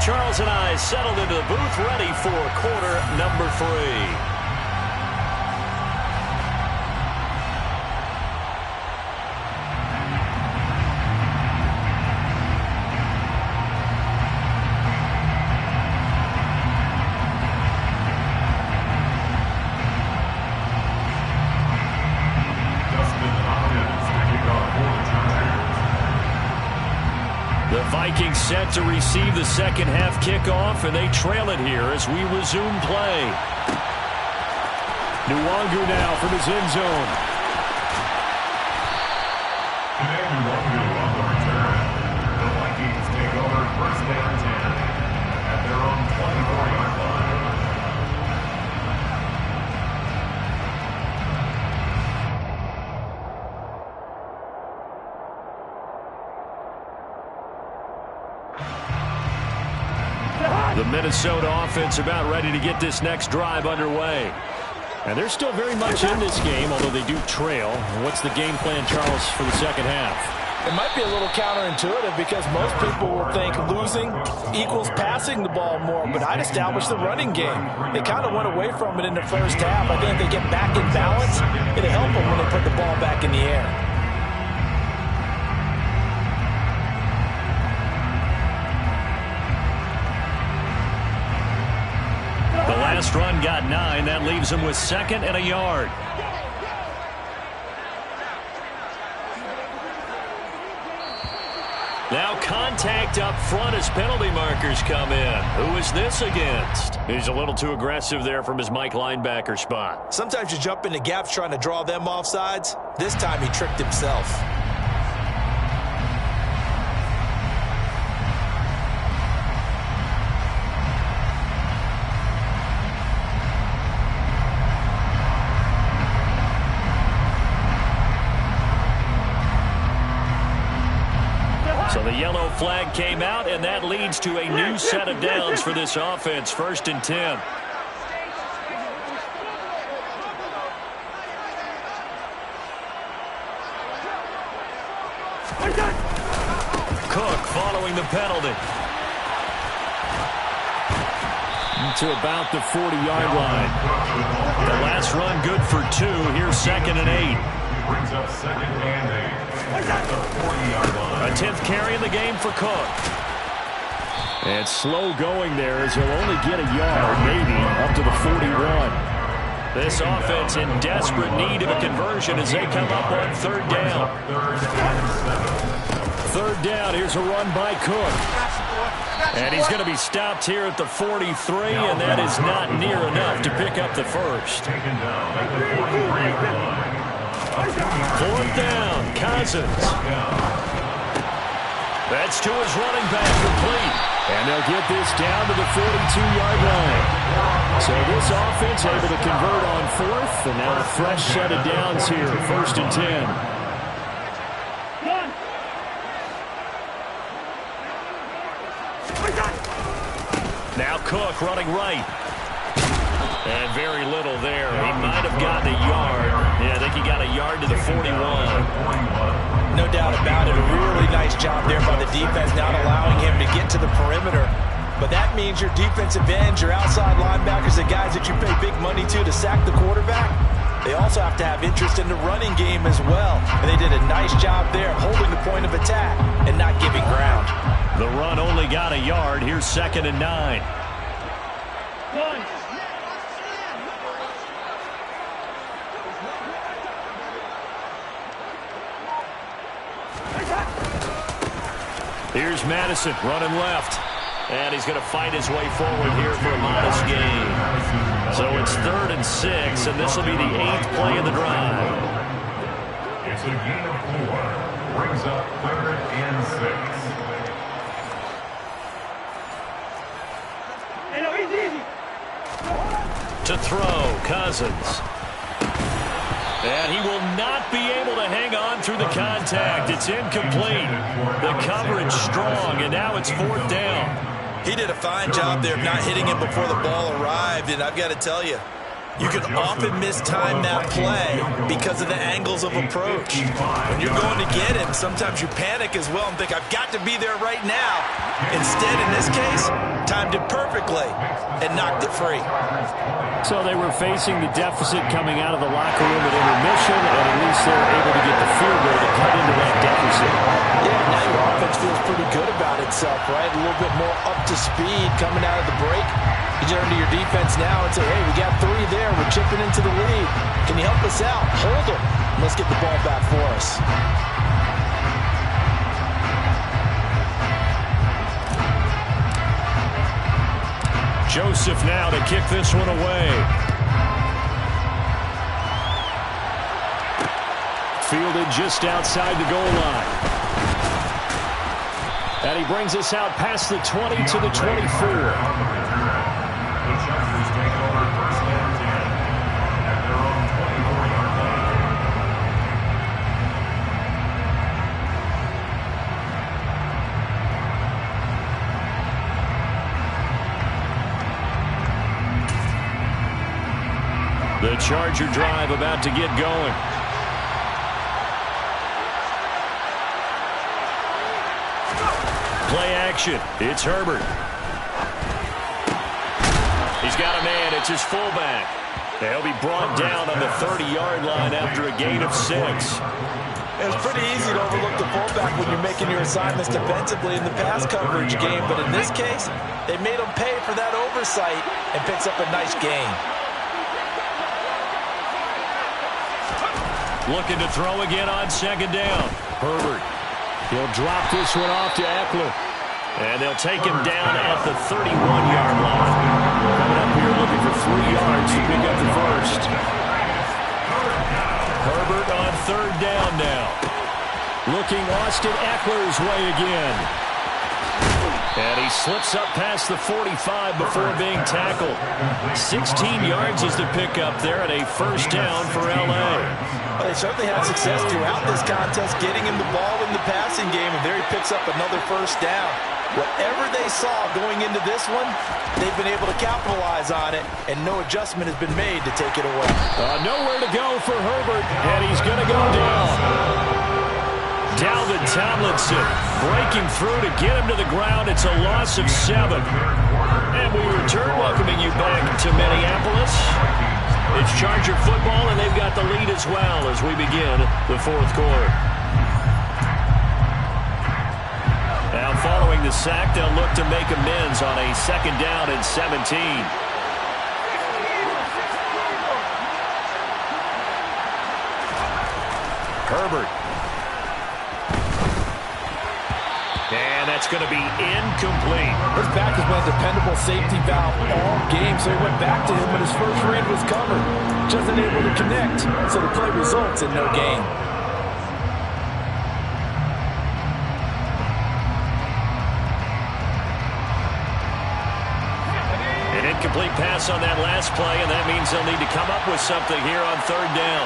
Charles and I settled into the booth, ready for quarter number 3. The Vikings set to receive the second half kickoff, and they trail it here as we resume play. Nwangu now from his end zone. Nwangu on the return. The Vikings take over first down 10 at their own 24-yard line. The Minnesota offense about ready to get this next drive underway. And they're still very much in this game, although they do trail. What's the game plan, Charles, for the second half? It might be a little counterintuitive because most people will think losing equals passing the ball more, but I'd establish the running game. They kind of went away from it in the first half. I think if they get back in balance, it'll help them when they put the ball back in the air. The last run got 9. That leaves him with 2nd and a yard. Now contact up front as penalty markers come in. Who is this against? He's a little too aggressive there from his Mike linebacker spot. Sometimes you jump into gaps trying to draw them off sides. This time he tricked himself. So the yellow flag came out, and that leads to a new set of downs for this offense. 1st and 10. Cook following the penalty. To about the 40-yard line. The last run good for 2. Here's 2nd and 8. Brings up 2nd and 8 at the 40-yard line. A 10th carry in the game for Cook. And slow going there as he'll only get a yard, maybe, up to the 41. This offense in desperate need of a conversion as they come up on 3rd down. 3rd down, here's a run by Cook. And he's going to be stopped here at the 43, and that is not near enough to pick up the first. 4th down, Cousins. That's to his running back, complete. And they'll get this down to the 42-yard line. So this offense able to convert on 4th, and now a fresh set of downs here, 1st and 10. Now Cook running right. And very little there. He might have gotten a yard. Yeah, I think he got a yard to the 41. No doubt about it. A really nice job there by the defense, not allowing him to get to the perimeter. But that means your defensive ends, your outside linebackers, the guys that you pay big money to sack the quarterback, they also have to have interest in the running game as well. And they did a nice job there holding the point of attack and not giving ground. The run only got a yard. Here's 2nd and 9. Here's Madison running left. And he's going to fight his way forward here for a modest gain. So it's 3rd and 6, and this will be the 8th play of the drive. It's a gain of 4. Brings up 3rd and 6. To throw, Cousins. And he will not be able to hang on through the contact. It's incomplete. The coverage strong, and now it's 4th down. He did a fine job there of not hitting him before the ball arrived, and I've got to tell you, You can often mistime that play because of the angles of approach. When you're going to get him, sometimes you panic as well and think, I've got to be there right now. Instead, in this case, timed it perfectly and knocked it free. So they were facing the deficit coming out of the locker room at intermission, and at least they were able to get the field goal to cut into that deficit. Yeah, now your offense feels pretty good about itself, right? A little bit more up to speed coming out of the break. You turn to your defense now and say, hey, we got 3 there. We're chipping into the lead. Can you help us out? Hold them. Let's get the ball back for us. Joseph now to kick this one away. Fielded just outside the goal line. And he brings us out past the 20 to the 24. The Charger drive about to get going. Play action. It's Herbert. He's got a man. It's his fullback. He'll be brought down on the 30-yard line after a gain of 6. It's pretty easy to overlook the fullback when you're making your assignments defensively in the pass coverage game. But in this case, they made him pay for that oversight and picks up a nice gain. Looking to throw again on 2nd down. Herbert. He'll drop this one off to Eckler. And they'll take him down at the 31-yard line. Coming up here looking for 3 yards to pick up the first. Herbert on 3rd down now. Looking Austin Eckler's way again. And he slips up past the 45 before being tackled. 16 yards is the pickup there and a 1st down for L.A. Well, they certainly had success throughout this contest getting him the ball in the passing game, and there he picks up another 1st down. Whatever they saw going into this one, they've been able to capitalize on it, and no adjustment has been made to take it away. Nowhere to go for Herbert, and he's going to go down. Dalvin Tomlinson breaking through to get him to the ground. It's a loss of 7. And we return welcoming you back to Minneapolis. It's Charger football, and they've got the lead as well as we begin the 4th quarter. Now following the sack, they'll look to make amends on a 2nd down and 17. Herbert. And that's going to be incomplete. His back has been a dependable safety valve all game, so he went back to him, but his first read was covered. Just unable to connect, so the play results in no gain. An incomplete pass on that last play, and that means they'll need to come up with something here on 3rd down.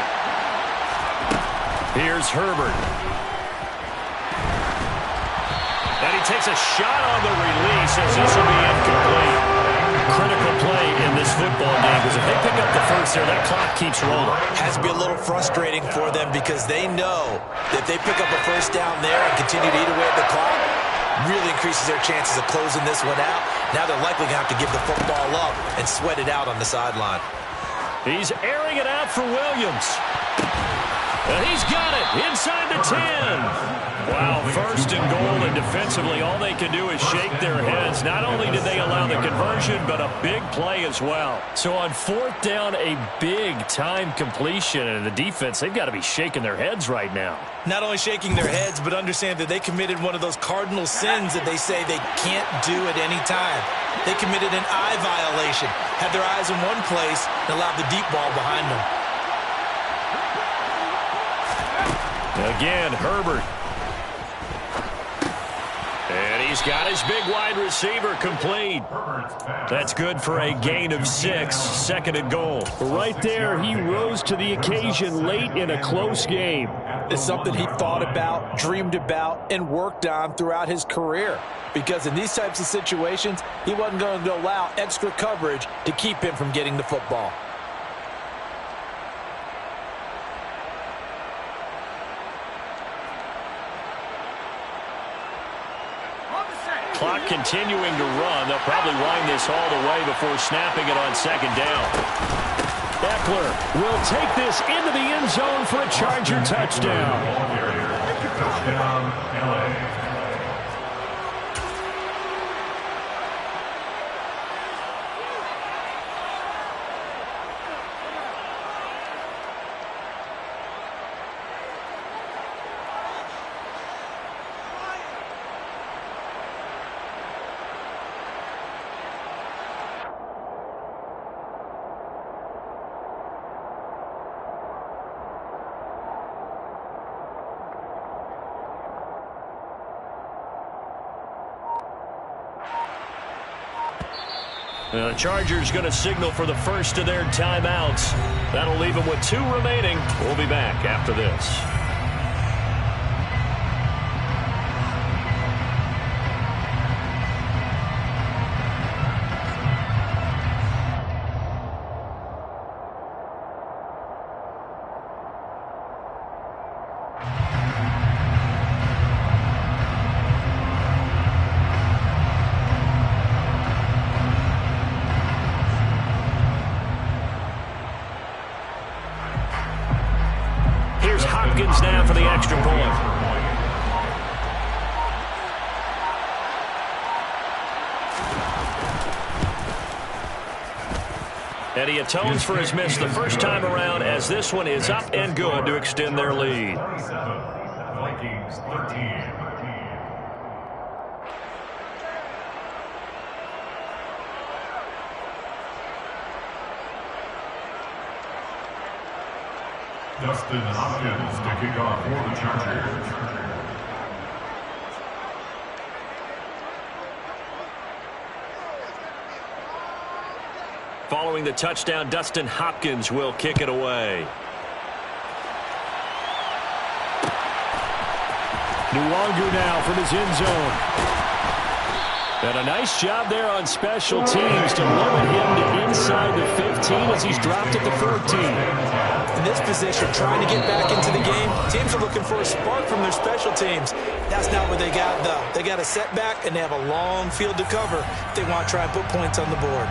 Here's Herbert. And he takes a shot on the release as this will be incomplete. Critical play in this football game because if they pick up the first there, that clock keeps rolling. Has to be a little frustrating for them because they know that if they pick up a 1st down there and continue to eat away at the clock, really increases their chances of closing this one out. Now they're likely going to have to give the football up and sweat it out on the sideline. He's airing it out for Williams. And he's got it inside the 10. Wow, 1st and goal, and defensively all they can do is shake their heads. Not only did they allow the conversion, but a big play as well. So on 4th down, a big-time completion, and the defense, they've got to be shaking their heads right now. Not only shaking their heads, but understand that they committed one of those cardinal sins that they say they can't do at any time. They committed an eye violation, had their eyes in one place, and allowed the deep ball behind them. Again, Herbert. And he's got his big wide receiver complete. That's good for a gain of 6, 2nd and goal. Right there, he rose to the occasion late in a close game. It's something he thought about, dreamed about, and worked on throughout his career. Because in these types of situations, he wasn't going to allow extra coverage to keep him from getting the football. clock continuing to run. They'll probably wind this all the way before snapping it on second down. Eckler will take this into the end zone for a Charger touchdown. Touchdown, LA. The Chargers going to signal for the first of their timeouts. That'll leave them with 2 remaining. We'll be back after this. Now for the extra point. And he atones for his miss the first time around, as this one is up and good to extend their lead. Vikings 13. Dustin Hopkins to kick off for the Chargers. Following the touchdown, Dustin Hopkins will kick it away. Nwangu now from his end zone. And a nice job there on special teams to limit him to inside the 15 as he's dropped at the 14. In this position, trying to get back into the game, teams are looking for a spark from their special teams. That's not what they got, though. They got a setback, and they have a long field to cover if they want to try and put points on the board.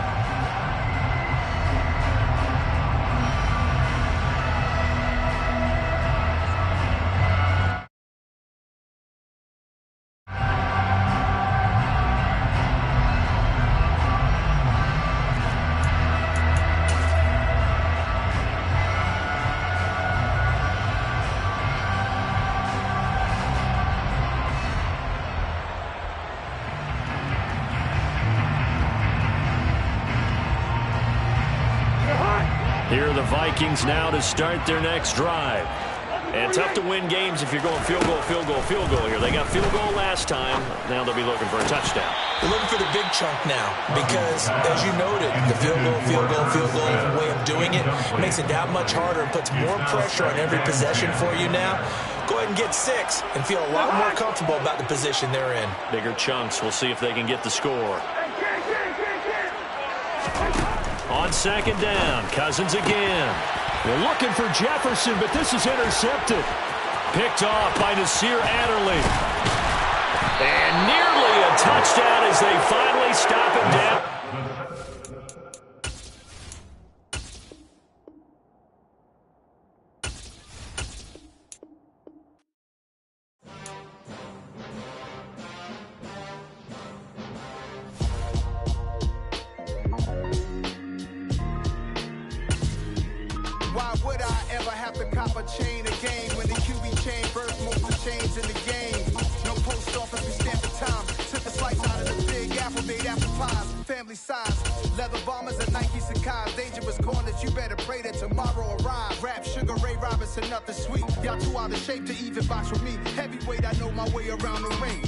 Here are the Vikings now to start their next drive. And tough to win games if you're going field goal, field goal, field goal here. They got field goal last time. Now they'll be looking for a touchdown. They're looking for the big chunk now because, as you noted, the field goal way of doing it makes it that much harder and puts more pressure on every possession for you now. Go ahead and get 6 and feel a lot more comfortable about the position they're in. Bigger chunks. We'll see if they can get the score. On second down, Cousins again. They're looking for Jefferson, but this is intercepted. Picked off by Nasir Adderley. And nearly a touchdown as they finally stop him down. Why would I ever have to cop a chain again when the QB chain first most of chains in the game? No post office, we stamp the time. Took a slice out of the big apple, made apple pies, family size. Leather bombers and Nike Sakai's. Dangerous corners, you better pray that tomorrow arrive. Rap, Sugar Ray Robinson, nothing sweet. Y'all too out of shape to even box with me. Heavyweight, I know my way around the ring.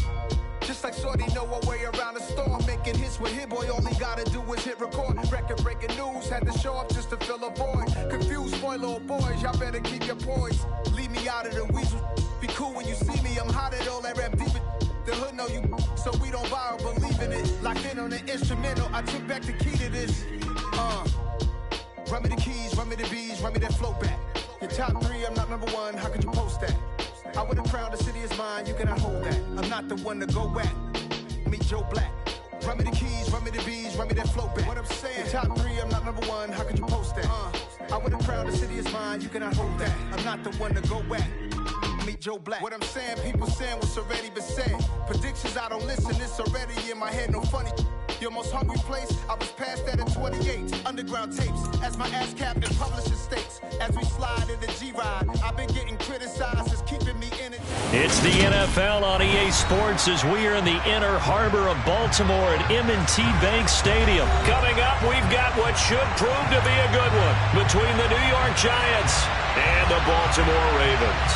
Just like Shorty know her way around the storm. Making hits with Hit Boy, all he gotta do is hit record. Record-breaking news, had to show up just to fill a void. Confused, spoiled little boys, y'all better keep your poise. Leave me out of the weasel. Be cool when you see me, I'm hot at all that rap deep. The hood know you, so we don't borrow, believe in it. Locked in on the instrumental, I took back the key to this. Run me the keys, run me the bees, run me that flow back. Your top 3, I'm not number 1, how could you post that? I would have crowned the city is mine, you cannot hold that. I'm not the one to go at. meet Joe Black. Run me the keys, run me the bees, run me that flow back. What I'm saying, top 3, I'm not number 1, how could you post that? I would have crowned the city is mine, you cannot hold that. I'm not the one to go at. Meet Joe Black. What I'm saying, people saying what's already been said. Predictions, I don't listen, it's already in my head, no funny. Your most hungry place, I was past that at 28. Underground tapes, as my ass captain publishes states. As we slide in the G-Ride, I've been getting criticized, it's keeping me in it. It's the NFL on EA Sports as we are in the inner harbor of Baltimore at M&T Bank Stadium. Coming up, we've got what should prove to be a good one between the New York Giants and the Baltimore Ravens.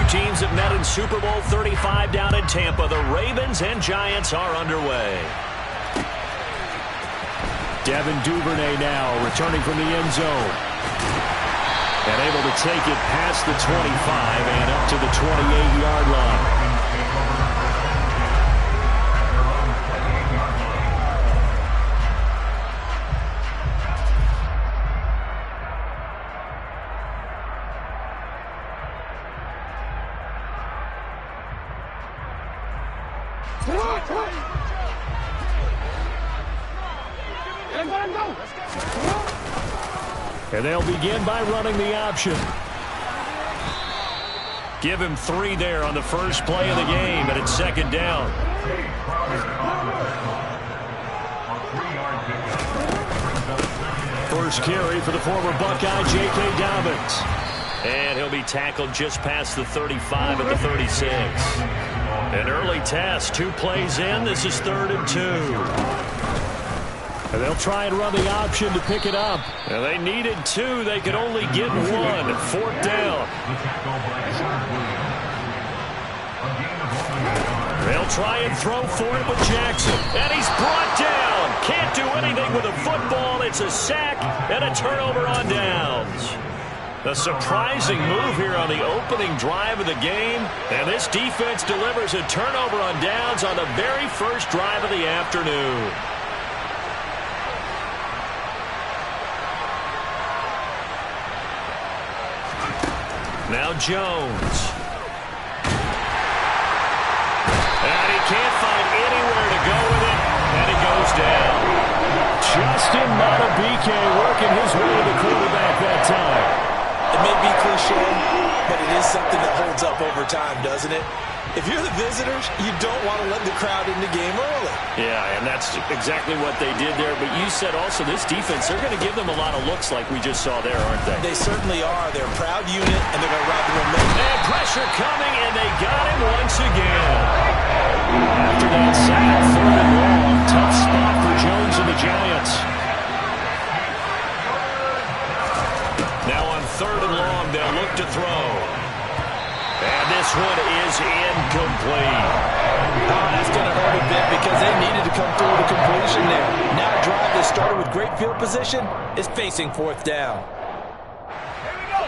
Teams have met in Super Bowl 35 down in Tampa. The Ravens and Giants are underway. Devin Duvernay now returning from the end zone. And able to take it past the 25 and up to the 28-yard line. And they'll begin by running the option. Give him 3 there on the first play of the game, and it's second down. First carry for the former Buckeye, J.K. Dobbins. And he'll be tackled just past the 35 at the 36. An early test, 2 plays in. This is 3rd and 2. And they'll try and run the option to pick it up. And they needed 2. They could only get 1. 4th down. They'll try and throw for it with Jackson. And he's brought down. Can't do anything with a football. It's a sack and a turnover on downs. A surprising move here on the opening drive of the game. And this defense delivers a turnover on downs on the very first drive of the afternoon. Now Jones. And he can't find anywhere to go with it. And he goes down. Justin Madubuike working his way to the quarterback that time. It may be cliche, but it is something that holds up over time, doesn't it? If you're the visitors, you don't want to let the crowd in the game early. Yeah, and that's exactly what they did there. But you said also this defense, they're going to give them a lot of looks like we just saw there, aren't they? They certainly are. They're a proud unit, and they're going to ride the momentum. And pressure coming, and they got him once again. After that sack, 3rd and long. Tough spot for Jones and the Giants. Now on 3rd and long, they'll look to throw. And this one is incomplete. Oh, that's going to hurt a bit because they needed to come through with a completion there. Now a drive that started with great field position is facing 4th down. Here we go.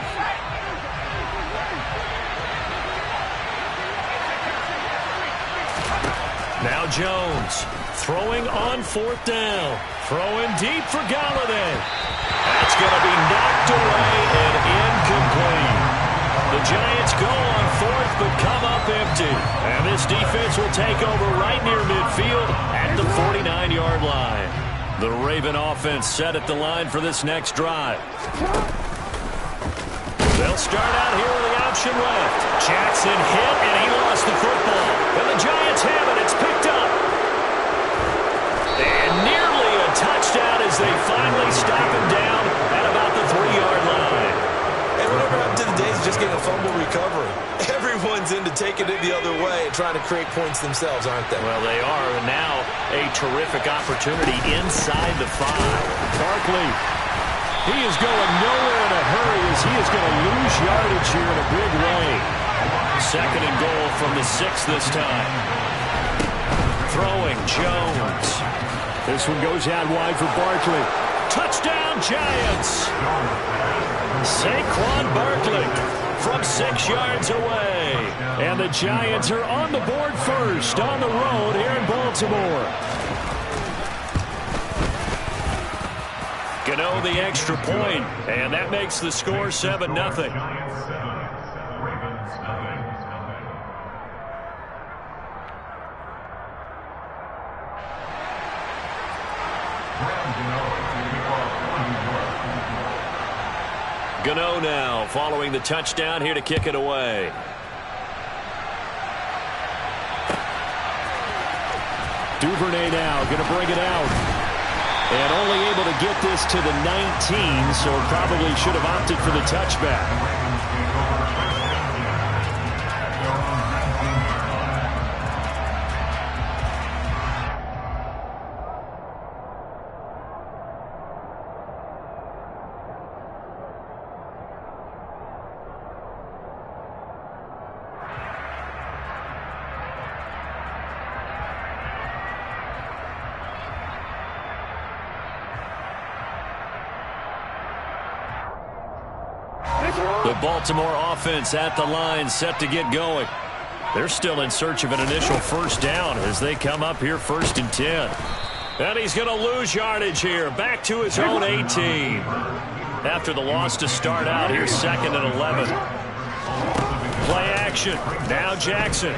Now Jones throwing on 4th down. Throwing deep for Galladay. That's going to be knocked away and incomplete. The Giants go on 4th, but come up empty. And this defense will take over right near midfield at the 49-yard line. The Raven offense set at the line for this next drive. They'll start out here with the option left. Jackson hit, and he lost the football. And the Giants have it. It's picked up. And nearly a touchdown as they finally stop him down at about the 3-yard line. And whatever happened to the days of just getting a fumble recovery? Everyone's into taking it the other way and trying to create points themselves, aren't they? Well, they are. And now a terrific opportunity inside the 5. Barkley. He is going nowhere in a hurry as he is going to lose yardage here in a big way. 2nd and goal from the 6 this time. Throwing Jones. This one goes out wide for Barkley. Touchdown, Giants! Saquon Barkley from 6 yards away. And the Giants are on the board first on the road here in Baltimore. Gano the extra point, and that makes the score 7-0. Gano now following the touchdown here to kick it away. Duvernay now going to bring it out. And only able to get this to the 19, so probably should have opted for the touchback. The Baltimore offense at the line, set to get going. They're still in search of an initial first down as they come up here 1st and 10. And he's going to lose yardage here, back to his own 18. After the loss to start out, here's 2nd and 11. Play action, now Jackson.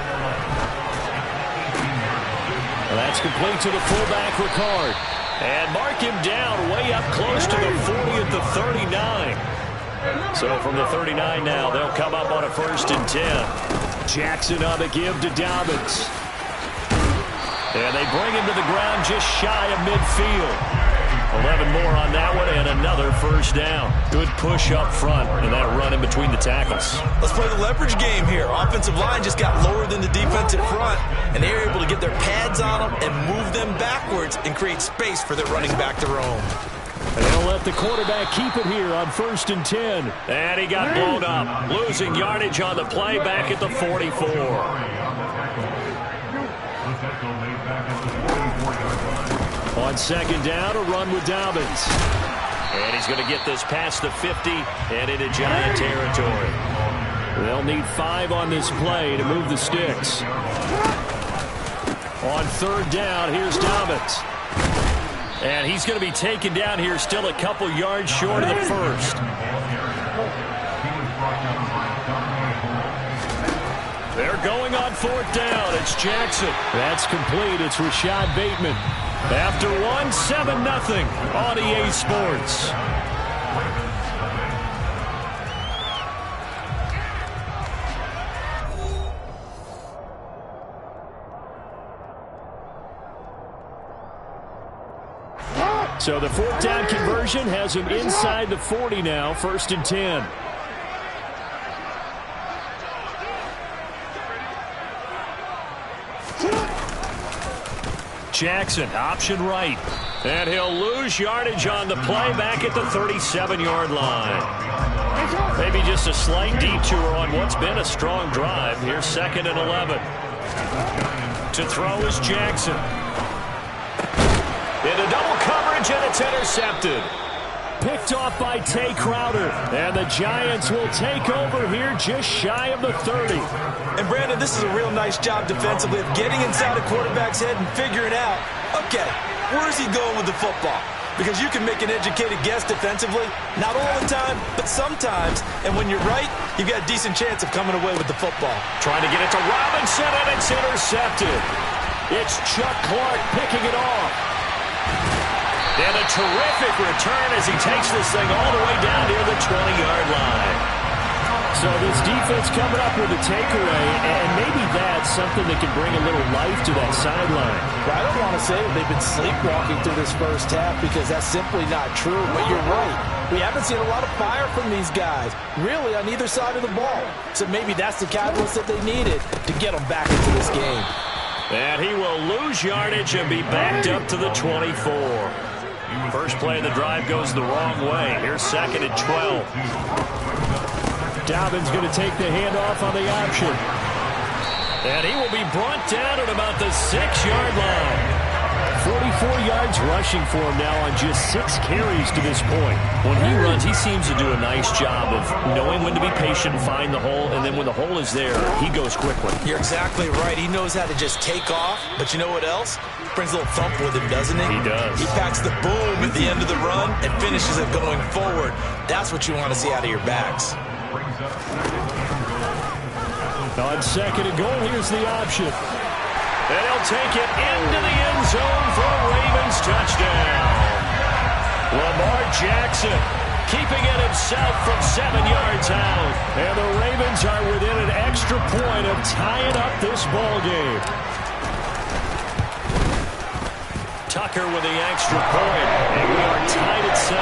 That's complete to the fullback, Ricard. And mark him down way up close to the 40 at the 39. So from the 39 now, they'll come up on a 1st and 10. Jackson on the give to Dobbins. And they bring him to the ground just shy of midfield. 11 more on that one and another first down. Good push up front and that run in between the tackles. Let's play the leverage game here. Offensive line just got lower than the defensive front, and they were able to get their pads on them and move them backwards and create space for their running back to roam. And they'll let the quarterback keep it here on 1st and 10. And he got blown up, losing yardage on the play back at the 44. On 2nd down, a run with Dobbins. And he's going to get this past the 50 and into Giant territory. They'll need 5 on this play to move the sticks. On 3rd down, here's Dobbins. And he's going to be taken down here still a couple yards short of the first. They're going on 4th down. It's Jackson. That's complete. It's Rashad Bateman. After 1, 7-0 on EA Sports. So the 4th down conversion has him inside the 40 now, 1st and 10. Jackson, option right. And he'll lose yardage on the play back at the 37-yard line. Maybe just a slight detour on what's been a strong drive. Here's 2nd and 11. To throw is Jackson. Into double coverage, and it's intercepted. Picked off by Tay Crowder. And the Giants will take over here just shy of the 30. And Brandon, this is a real nice job defensively of getting inside a quarterback's head and figuring out, okay, where's he going with the football? Because you can make an educated guess defensively, not all the time, but sometimes. And when you're right, you've got a decent chance of coming away with the football. Trying to get it to Robinson, and it's intercepted. It's Chuck Clark picking it off. And a terrific return as he takes this thing all the way down near the 20-yard line. So this defense coming up with a takeaway, and maybe that's something that can bring a little life to that sideline. Well, I don't want to say that they've been sleepwalking through this first half because that's simply not true, but you're right. We haven't seen a lot of fire from these guys, really on either side of the ball. So maybe that's the catalyst that they needed to get them back into this game. And he will lose yardage and be backed up to the 24. First play of the drive goes the wrong way. Here's 2nd and 12. Dobbins going to take the handoff on the option. And he will be brought down at about the 6-yard line. 44 yards rushing for him now on just 6 carries to this point. When he runs, he seems to do a nice job of knowing when to be patient, find the hole, and then when the hole is there, he goes quickly. You're exactly right. He knows how to just take off, but you know what else? Brings a little thump with him, doesn't he? He does. He packs the boom at the end of the run and finishes it going forward. That's what you want to see out of your backs. On second and goal, here's the option. And he'll take it into the end zone for a Ravens touchdown. Lamar Jackson keeping it himself from 7 yards out. And the Ravens are within an extra point of tying up this ball game. Tucker with the extra point, and we are tied at 7.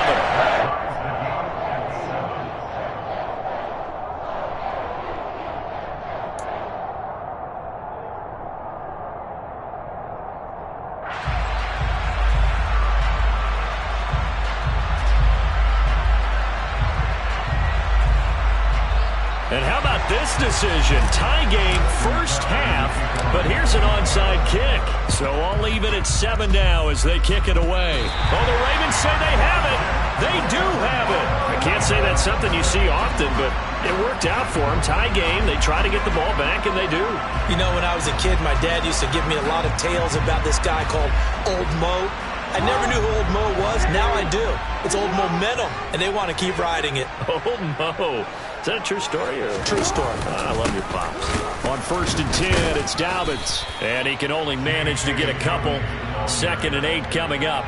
And how about this decision? Tie game first half, but here's an onside kick. So I'll leave it at 7 now as they kick it away. Oh, the Ravens say they have it. They do have it. I can't say that's something you see often, but it worked out for them. Tie game, they try to get the ball back, and they do. You know, when I was a kid, my dad used to give me a lot of tales about this guy called Old Mo. I never knew who Old Mo was. Now I do. It's Old Momentum, and they want to keep riding it. Old Mo. Is that a true story? Or? True story. I love your pops. On 1st and 10, it's Dobbins. And he can only manage to get a couple. 2nd and 8 coming up.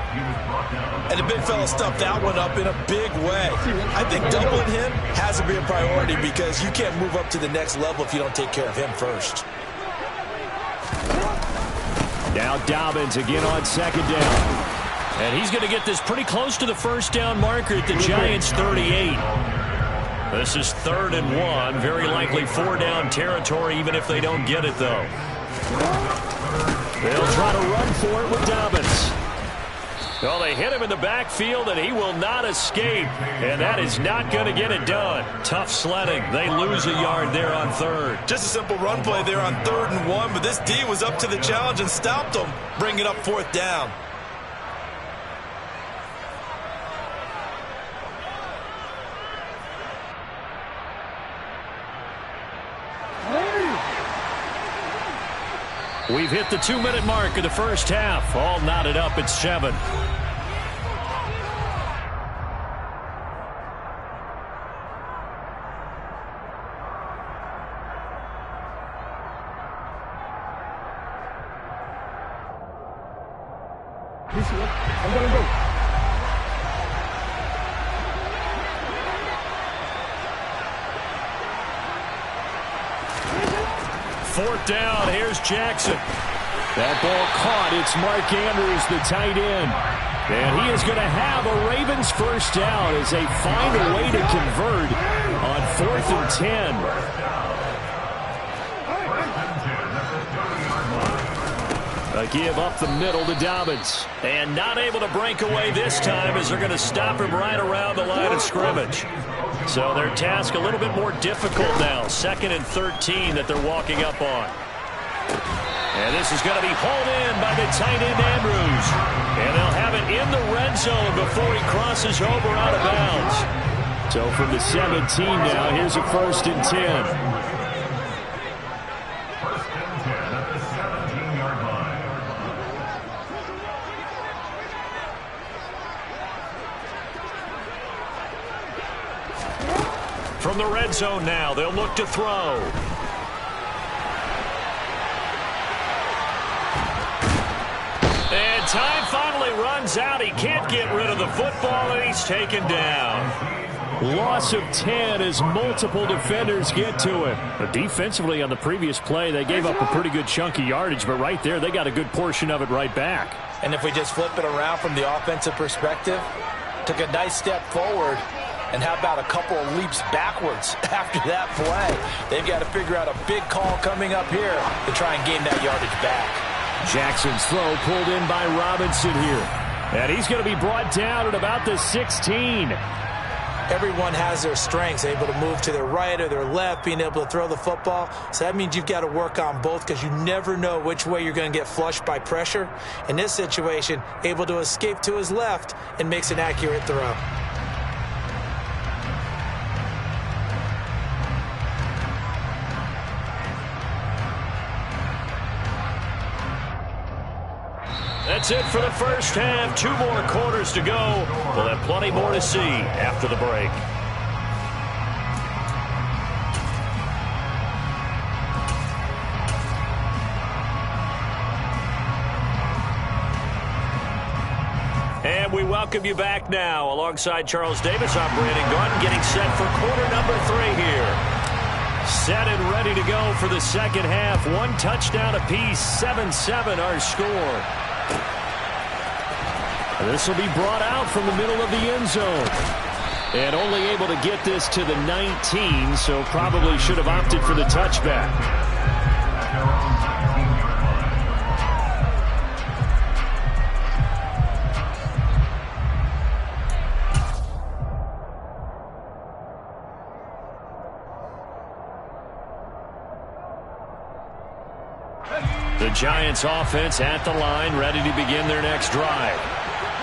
And the big fella stuffed that one up in a big way. I think doubling him has to be a priority because you can't move up to the next level if you don't take care of him first. Now Dobbins again on 2nd down. And he's going to get this pretty close to the first down marker at the Giants' 38. This is 3rd and 1. Very likely 4-down territory even if they don't get it, though. They'll try to run for it with Dobbins. Well, they hit him in the backfield, and he will not escape. And that is not going to get it done. Tough sledding. They lose a yard there on 3rd. Just a simple run play there on 3rd and 1, but this D was up to the challenge and stopped them, bringing up 4th down. We've hit the 2-minute mark of the first half. All knotted up at 7. I'm gonna go. 4th down. Here's Jackson. That ball caught. It's Mark Andrews, the tight end. And he is going to have a Ravens first down as they find a way to convert on 4th and 10. A give up the middle to Dobbins. And not able to break away this time as they're going to stop him right around the line of scrimmage. So their task a little bit more difficult now. 2nd and 13 that they're walking up on. And this is going to be hauled in by the tight end Andrews. And they'll have it in the red zone before he crosses over out of bounds. So from the 17 now, here's a 1st and 10. From the red zone now, they'll look to throw. And time finally runs out. He can't get rid of the football, and he's taken down. Loss of 10 as multiple defenders get to him. But defensively on the previous play, they gave up a pretty good chunk of yardage, but right there, they got a good portion of it right back. And if we just flip it around from the offensive perspective, took a nice step forward. And how about a couple of leaps backwards after that play? They've got to figure out a big call coming up here to try and gain that yardage back. Jackson's throw pulled in by Robinson here. And he's going to be brought down at about the 16. everyone has their strengths, able to move to their right or their left, being able to throw the football. So that means you've got to work on both because you never know which way you're going to get flushed by pressure. In this situation, able to escape to his left and makes an accurate throw. That's it for the first half. 2 more quarters to go. We'll have plenty more to see after the break. And we welcome you back now. Alongside Charles Davis, I'm Brandon Garden, getting set for quarter number 3 here. Set and ready to go for the second half. 1 touchdown apiece, 7-7 our score. This will be brought out from the middle of the end zone. And only able to get this to the 19, so probably should have opted for the touchback. The Giants offense at the line, ready to begin their next drive.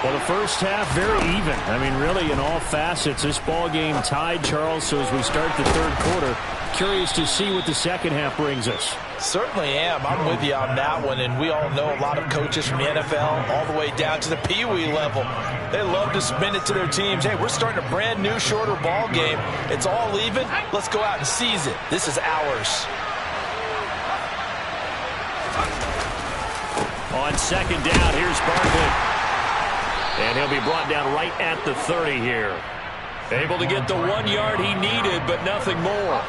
Well, the first half, very even. I mean, really, in all facets, this ball game tied, Charles. So as we start the third quarter, curious to see what the second half brings us. Certainly am. I'm with you on that one. And we all know a lot of coaches from the NFL all the way down to the Pee-wee level. They love to spin it to their teams. Hey, we're starting a brand new, shorter ball game. It's all even. Let's go out and seize it. This is ours. On second down, here's Barkley. And he'll be brought down right at the 30 here. Able to get the 1 yard he needed, but nothing more.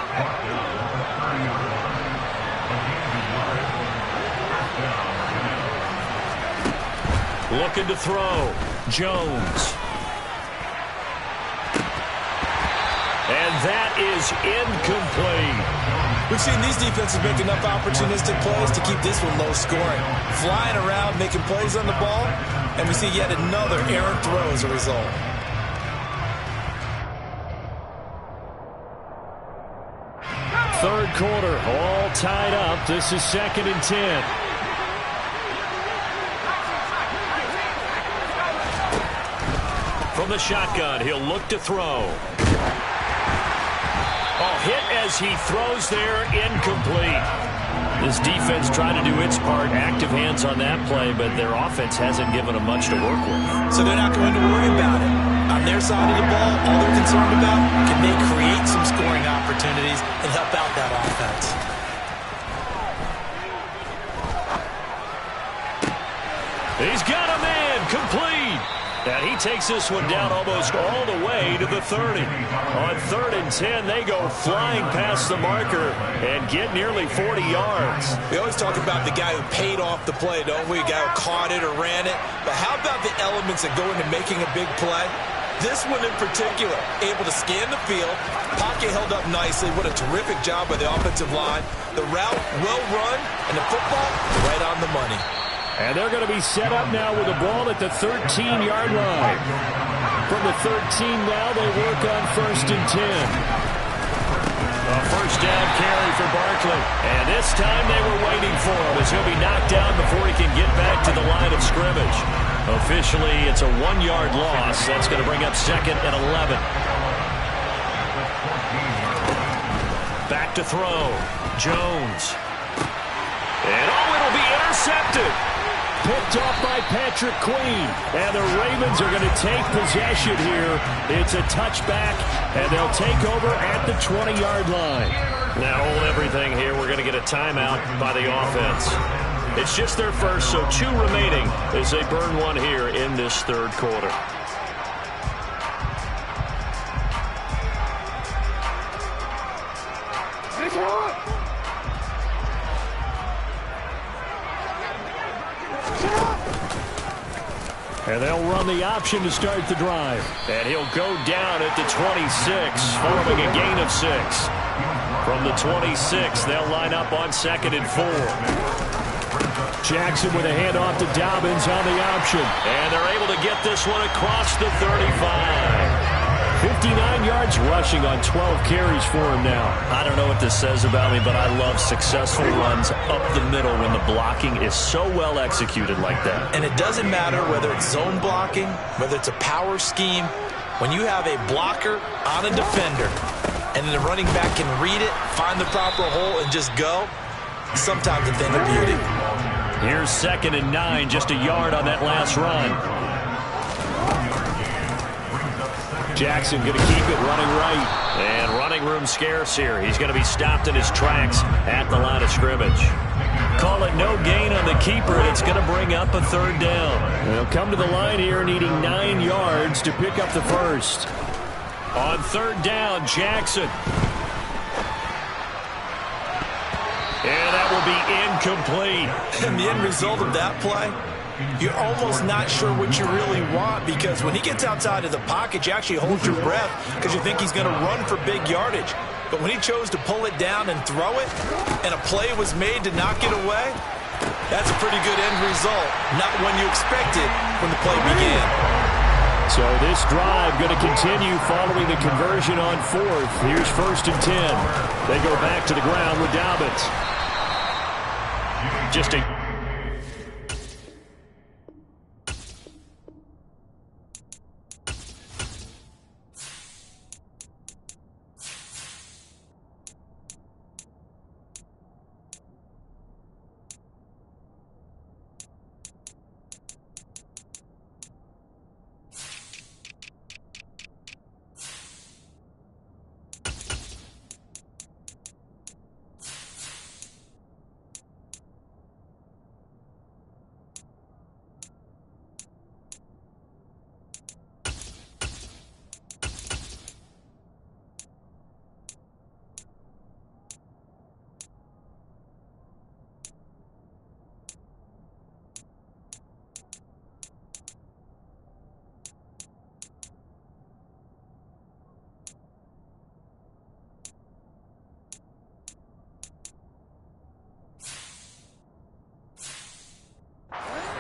Looking to throw. Jones. And that is incomplete. We've seen these defenses make enough opportunistic plays to keep this one low scoring. Flying around, making plays on the ball, and we see yet another errant throw as a result. Third quarter, all tied up. This is 2nd and 10. From the shotgun, he'll look to throw. Oh, hit as he throws there, incomplete. This defense trying to do its part, active hands on that play, but their offense hasn't given them much to work with. So they're not going to worry about it. On their side of the ball, all they're concerned about, can they create some scoring opportunities and help out that offense? He's got a man, complete. And he takes this one down almost all the way to the 30. On 3rd and 10, they go flying past the marker and get nearly 40 yards. We always talk about the guy who paid off the play, don't we? A guy who caught it or ran it. But how about the elements that go into making a big play? This one in particular, able to scan the field. Pocket held up nicely. What a terrific job by the offensive line. The route, well run, and the football, right on the money. And they're going to be set up now with the ball at the 13-yard line. From the 13 now, they work on 1st and 10. A first down carry for Barkley. And this time they were waiting for him as he'll be knocked down before he can get back to the line of scrimmage. Officially, it's a 1-yard loss. That's going to bring up 2nd and 11. Back to throw. Jones. And it'll be intercepted. Picked off by Patrick Queen. And the Ravens are going to take possession here. It's a touchback, and they'll take over at the 20-yard line. Now hold everything here. We're going to get a timeout by the offense. It's just their first, so 2 remaining as they burn 1 here in this third quarter. And they'll run the option to start the drive. And he'll go down at the 26, following a gain of 6. From the 26, they'll line up on 2nd and 4. Jackson with a handoff to Dobbins on the option. And they're able to get this one across the 35. 59 yards rushing on 12 carries for him now. I don't know what this says about me, but I love successful runs up the middle when the blocking is so well executed like that. And it doesn't matter whether it's zone blocking, whether it's a power scheme. When you have a blocker on a defender and the running back can read it, find the proper hole, and just go, sometimes a thing of beauty. Here's 2nd and 9, just a yard on that last run. Jackson going to keep it running right. And running room scarce here. He's going to be stopped in his tracks at the line of scrimmage. Call it no gain on the keeper, and it's going to bring up a 3rd down. They'll come to the line here needing 9 yards to pick up the first. On 3rd down, Jackson. And that will be incomplete. And the end result of that play, you're almost not sure what you really want, because when he gets outside of the pocket, you actually hold your breath because you think he's going to run for big yardage. But when he chose to pull it down and throw it, and a play was made to knock it away, that's a pretty good end result. Not one you expected when the play began. So this drive going to continue following the conversion on 4th. Here's 1st and 10. They go back to the ground with Dobbins. Just a...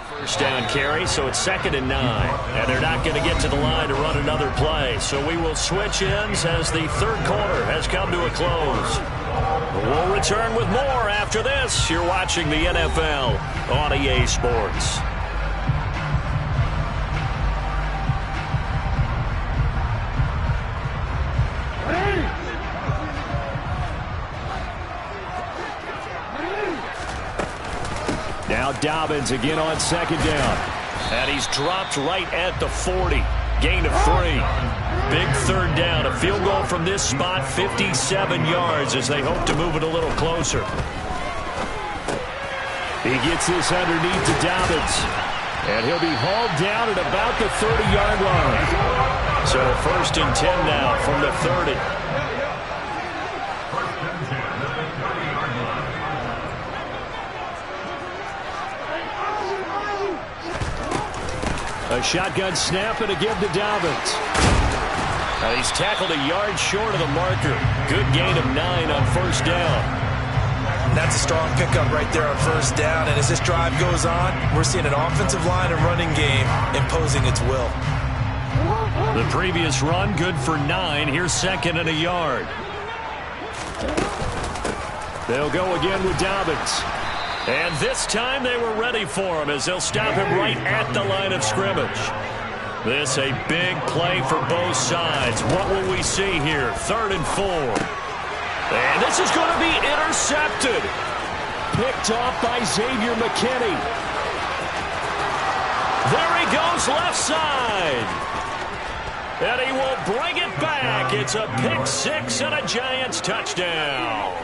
First down carry, so it's 2nd and 9. And they're not going to get to the line to run another play. So we will switch ends as the 3rd quarter has come to a close. We'll return with more after this. You're watching the NFL on EA Sports. Now Dobbins again on 2nd down. And he's dropped right at the 40. Gain of 3. Big 3rd down. A field goal from this spot, 57 yards as they hope to move it a little closer. He gets this underneath to Dobbins. And he'll be hauled down at about the 30-yard line. So 1st and 10 now from the 30. A shotgun snap and a give to Dobbins. He's tackled a yard short of the marker. Good gain of 9 on 1st down. That's a strong pickup right there on 1st down. And as this drive goes on, we're seeing an offensive line and running game imposing its will. The previous run, good for 9. Here's 2nd and a yard. They'll go again with Dobbins. And this time they were ready for him as they'll stop him right at the line of scrimmage. This a big play for both sides. What will we see here? 3rd and 4. And this is going to be intercepted. Picked off by Xavier McKinney. There he goes left side. And he will bring it back. It's a pick 6 and a Giants touchdown.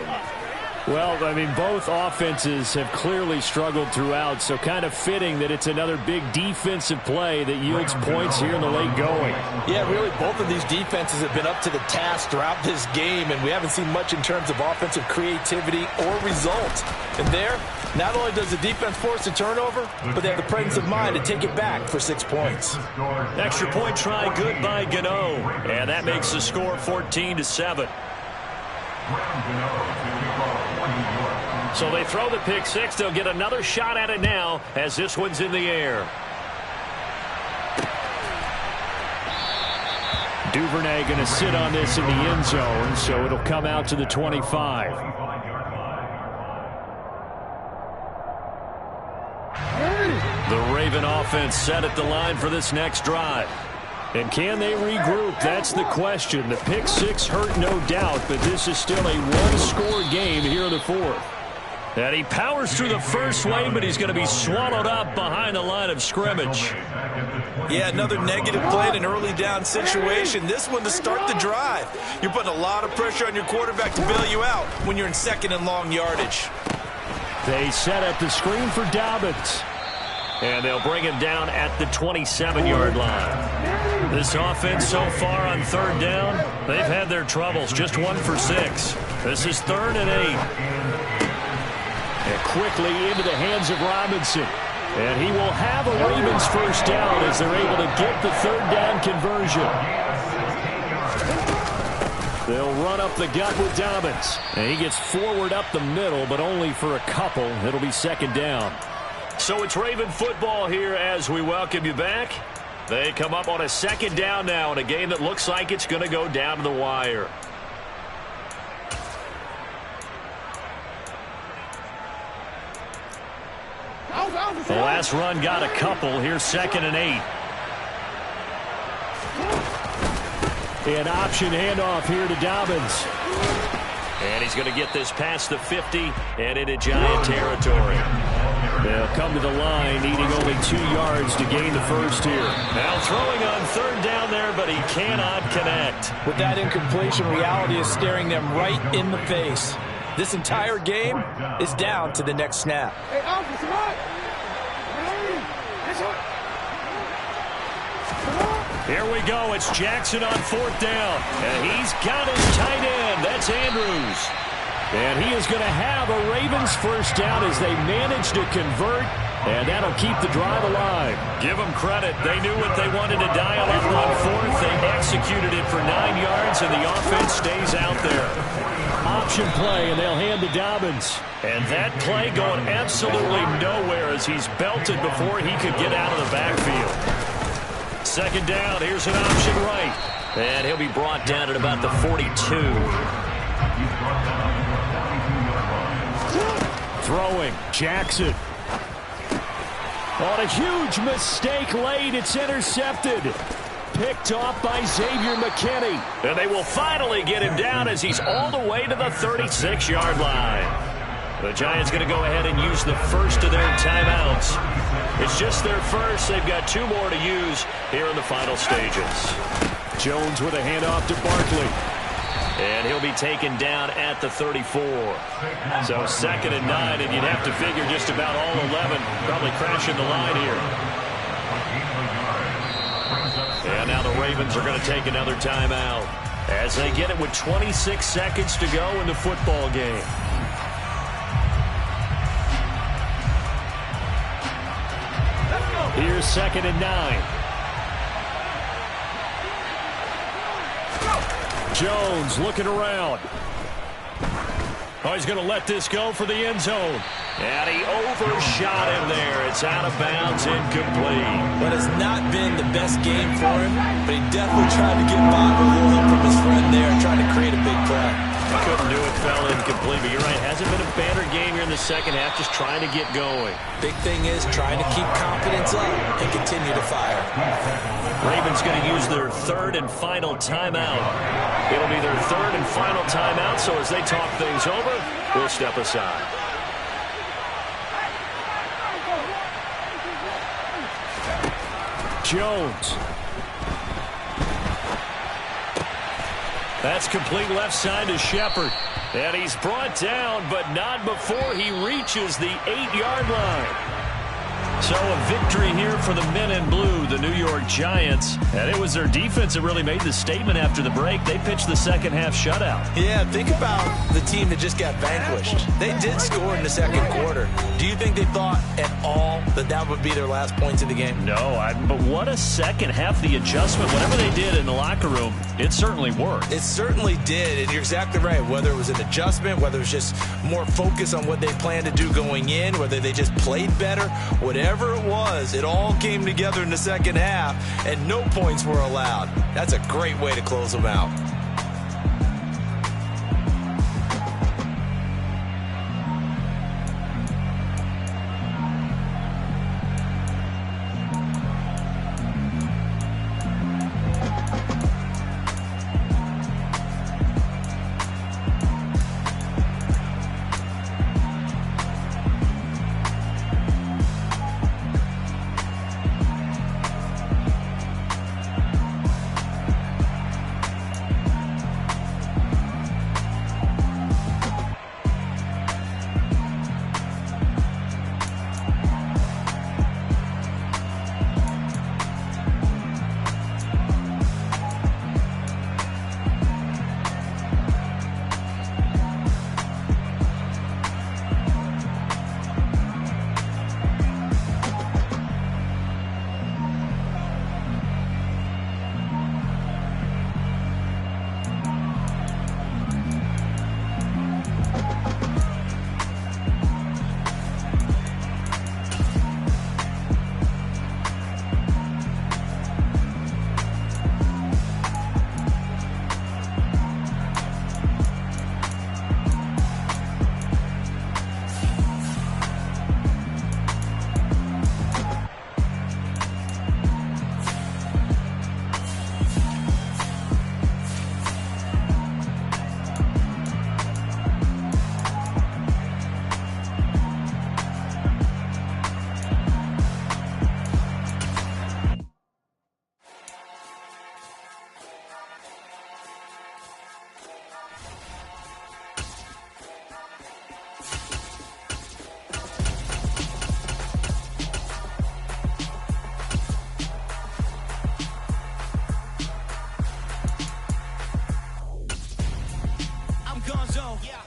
Well, I mean, both offenses have clearly struggled throughout, so kind of fitting that it's another big defensive play that yields points here in the late going. Yeah, really, both of these defenses have been up to the task throughout this game, and we haven't seen much in terms of offensive creativity or results. And there, not only does the defense force a turnover, but they have the presence of mind to take it back for 6 points. Extra point try good by Gano, and that makes the score 14-7. So they throw the pick 6. They'll get another shot at it now as this one's in the air. Duvernay going to sit on this in the end zone, so it'll come out to the 25. The Raven offense set at the line for this next drive. And can they regroup? That's the question. The pick six hurt, no doubt, but this is still a one-score game here in the fourth. And he powers through the first wave, but he's going to be swallowed up behind the line of scrimmage. Yeah, another negative play in an early down situation. This one to start the drive. You're putting a lot of pressure on your quarterback to bail you out when you're in second and long yardage. They set up the screen for Dobbins. And they'll bring him down at the 27-yard line. This offense so far on third down, they've had their troubles. Just 1 for 6. This is 3rd and 8. And quickly into the hands of Robinson. And he will have a Ravens first down as they're able to get the third down conversion. They'll run up the gut with Dobbins. And he gets forward up the middle, but only for a couple. It'll be second down. So it's Raven football here as we welcome you back. They come up on a second down now in a game that looks like it's going to go down to the wire. The last run got a couple. Here's 2nd and 8. An option handoff here to Dobbins. And he's going to get this past the 50 and into Giant territory. They'll come to the line, needing only 2 yards to gain the first here. Now throwing on third down there, but he cannot connect. With that incompletion, reality is staring them right in the face. This entire game is down to the next snap. Here we go. It's Jackson on 4th down. And he's got his tight end. That's Andrews. And he is going to have a Ravens first down as they manage to convert. And that'll keep the drive alive. Give them credit. They knew what they wanted to dial up on 4th. They executed it for 9 yards, and the offense stays out there. Option play, and they'll hand to Dobbins. And that play going absolutely nowhere as he's belted before he could get out of the backfield. Second down, here's an option right. And he'll be brought down at about the 42. Throwing, Jackson. On a huge mistake late, it's intercepted. Picked off by Xavier McKinney. And they will finally get him down as he's all the way to the 36-yard line. The Giants going to go ahead and use the first of their timeouts. It's just their first. They've got 2 more to use here in the final stages. Jones with a handoff to Barkley. And he'll be taken down at the 34. So 2nd and 9, and you'd have to figure just about all 11 probably crashing the line here. And now the Ravens are going to take another timeout as they get it with 26 seconds to go in the football game. Here's 2nd and 9. Jones looking around. Oh, he's going to let this go for the end zone. And he overshot him there. It's out of bounds, incomplete. But it's not been the best game for him, but he definitely tried to get by with a little help from his friend there, trying to create a big play. Couldn't do it, fell incomplete, but you're right. Hasn't been a banner game here in the second half, just trying to get going. Big thing is trying to keep confidence up and continue to fire. Ravens going to use their 3rd and final timeout. It'll be their 3rd and final timeout, so as they talk things over, we'll step aside. Jones. That's complete left side to Shepard. And he's brought down, but not before he reaches the 8-yard line. So a victory here for the men in blue, the New York Giants. And it was their defense that really made the statement after the break. They pitched the second half shutout. Yeah, think about the team that just got vanquished. They did score in the second quarter. Do you think they thought at all that that would be their last points of the game? No, but what a second half. The adjustment, whatever they did in the locker room, it certainly worked. It certainly did, and you're exactly right. Whether it was an adjustment, whether it was just more focus on what they planned to do going in, whether they just played better, whatever whatever it was, it all came together in the second half, and no points were allowed. That's a great way to close them out.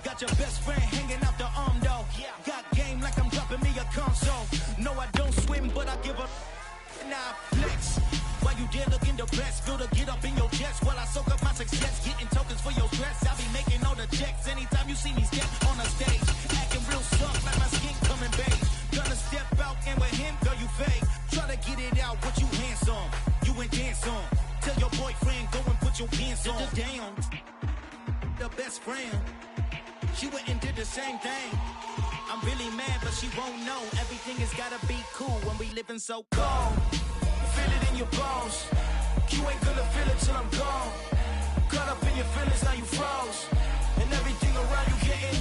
Got your best friend hanging out the arm though. Got game like I'm dropping me a console. No, I don't swim, but I give a nah flex. Why you dare look in the best? Feel to get up in your chest while I soak up my success. Getting tokens for your dress. I be making all the checks anytime you see me step on a stage. Acting real soft like my skin coming beige. Gonna step out and with him, girl, you fake. Try to get it out, what you handsome. You ain't dance on. Tell your boyfriend, go and put your pants on. Damn, the best friend. She went and did the same thing. I'm really mad, but she won't know. Everything has gotta be cool when we living so cold. Feel it in your bones. You ain't gonna feel it till I'm gone. Caught up in your feelings, now you froze. And everything around you getting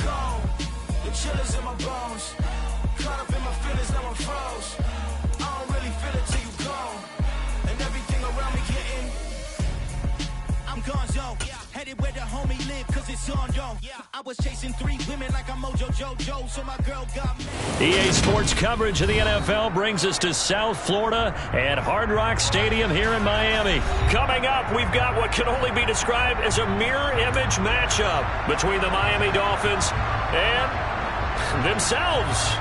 cold. The chill is in my bones. Caught up in my feelings, now I'm froze. I don't really feel it till you gone. And everything around me getting I'm gonzo. Headed where the homie live, cause it's on, yo. I was chasing 3 women like I'm Mojo Jojo, so my girl got me. EA Sports coverage of the NFL brings us to South Florida and Hard Rock Stadium here in Miami. Coming up, we've got what can only be described as a mirror image matchup between the Miami Dolphins and themselves.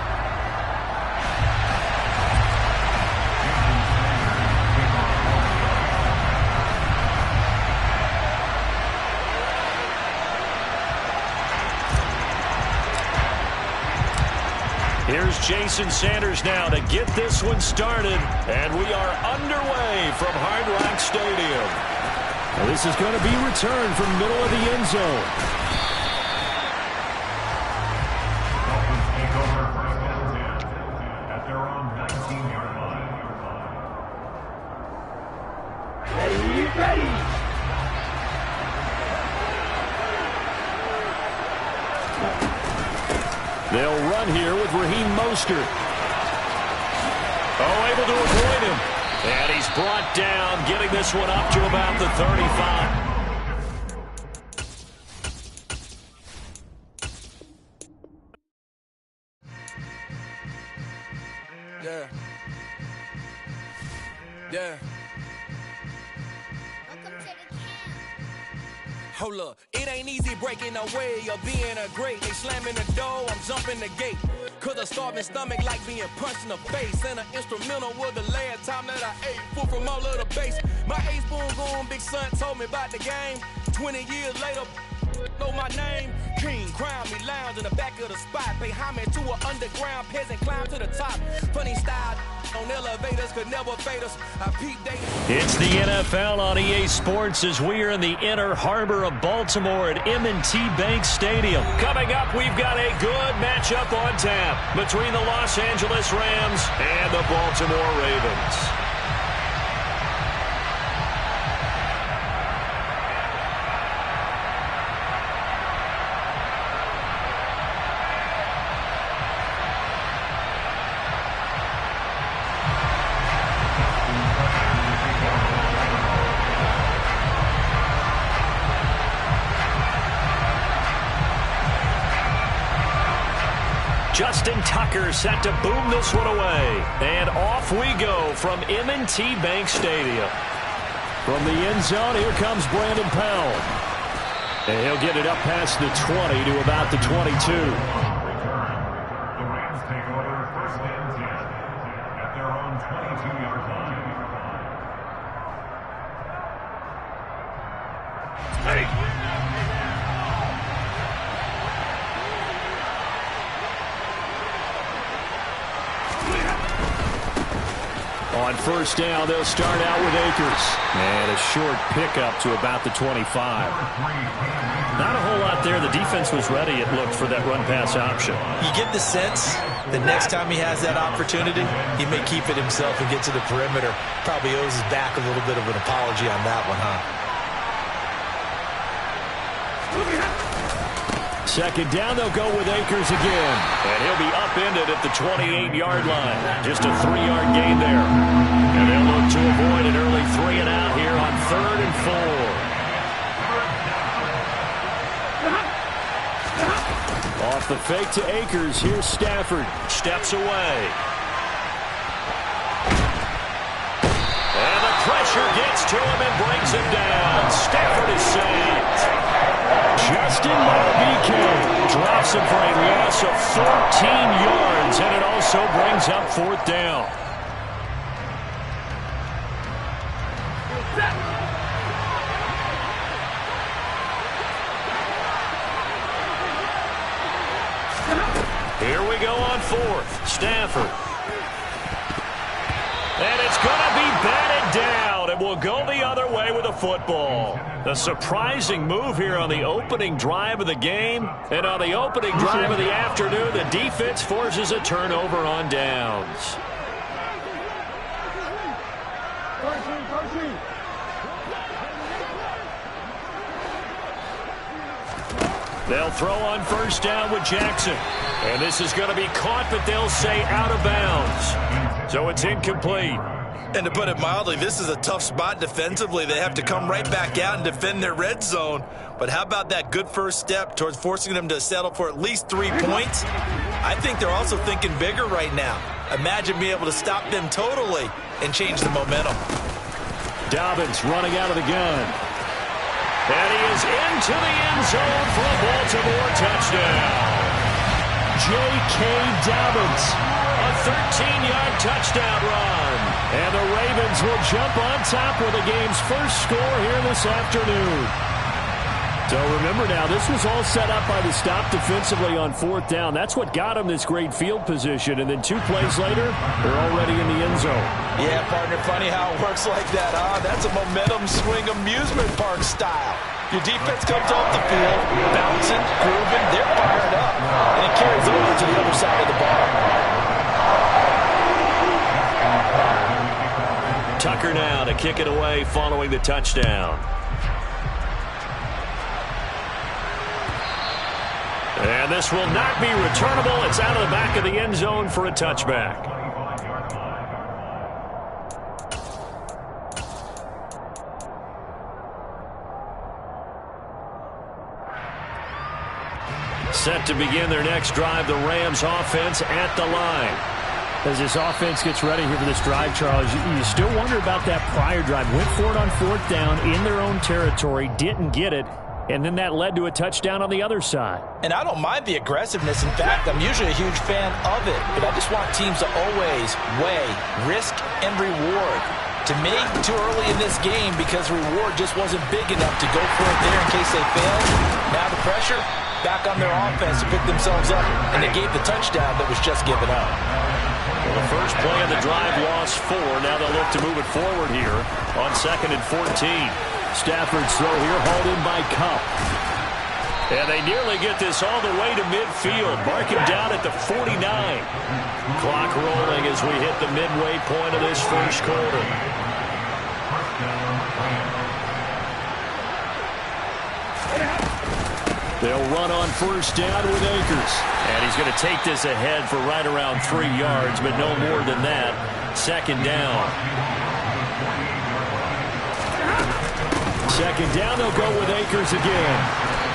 Here's Jason Sanders now to get this one started, and we are underway from Hard Rock Stadium. Well, this is going to be returned from middle of the end zone. Dolphins take over first and 10 at their own 19-yard line. Ready. They'll run here with Raheem Mostert. Oh, able to avoid him. And he's brought down, getting this one up to about the 35. Yeah. Hold up, it ain't easy breaking away or being a great. They slamming the door, I'm jumping the gate. Cause a starving stomach like being punched in the face. And an instrumental was the last time that I ate. Food from all of the base. My ace boom going big son told me about the game. 20 years later, know my name? King, crown me, lounge in the back of the spot. Pay homage to an underground peasant, climb to the top. Funny style on elevators could never fade us. I peep day. It's the NFL on EA Sports as we are in the inner harbor of Baltimore at M&T Bank Stadium. Coming up, we've got a good matchup on tap between the Los Angeles Rams and the Baltimore Ravens. Justin Tucker set to boom this one away. And off we go from M&T Bank Stadium. From the end zone, here comes Brandon Powell. And he'll get it up past the 20 to about the 22. The Rams take over first and 10 at their own 22-yard line. Hey. On first down, they'll start out with Akers. And a short pickup to about the 25. Not a whole lot there. The defense was ready, it looked, for that run-pass option. You get the sense that next time he has that opportunity, he may keep it himself and get to the perimeter. Probably owes his back a little bit of an apology on that one, huh? Second down, they'll go with Akers again. And he'll be upended at the 28-yard line. Just a 3-yard gain there. And they'll look to avoid an early 3-and-out here on 3rd and 4. Off the fake to Akers. Here's Stafford. Steps away. And the pressure gets to him and brings him down. Stafford is saved. Justin Marbeke drops him for a loss of 14 yards, and it also brings up 4th down. Here we go on 4th. Stafford. And it's going to be batted down, and we'll go the other way with the football. A surprising move here on the opening drive of the game. And on the opening drive of the afternoon, the defense forces a turnover on downs. They'll throw on first down with Jackson. And this is going to be caught, but they'll say out of bounds. So it's incomplete. And to put it mildly, this is a tough spot defensively. They have to come right back out and defend their red zone. But how about that good first step towards forcing them to settle for at least 3 points? I think they're also thinking bigger right now. Imagine being able to stop them totally and change the momentum. Dobbins running out of the gun. And he is into the end zone for a Baltimore touchdown. J.K. Dobbins, a 13-yard touchdown run. And the Ravens will jump on top with the game's first score here this afternoon. So remember now, this was all set up by the stop defensively on 4th down. That's what got them this great field position. And then 2 plays later, they're already in the end zone. Yeah, partner, funny how it works like that, huh? That's a momentum swing amusement park style. Your defense comes off the field, bouncing, grooving, they're fired up. And it carries over to the other side of the ball. Tucker now to kick it away following the touchdown. And this will not be returnable. It's out of the back of the end zone for a touchback. Set to begin their next drive, the Rams offense at the line. As this offense gets ready here for this drive, Charles, you still wonder about that prior drive. Went for it on 4th down in their own territory, didn't get it, and then that led to a touchdown on the other side. And I don't mind the aggressiveness. In fact, I'm usually a huge fan of it, but I just want teams to always weigh risk and reward. To me, too early in this game because the reward just wasn't big enough to go for it there in case they failed. Now the pressure back on their offense to pick themselves up, and they gave the touchdown that was just given up. Well, the first play of the drive lost 4. Now they'll look to move it forward here on 2nd and 14. Stafford's throw here hauled in by Cup. And they nearly get this all the way to midfield. Mark him down at the 49. Clock rolling as we hit the midway point of this first quarter. They'll run on first down with Akers. And he's going to take this ahead for right around 3 yards, but no more than that. 2nd down. 2nd down, they'll go with Akers again.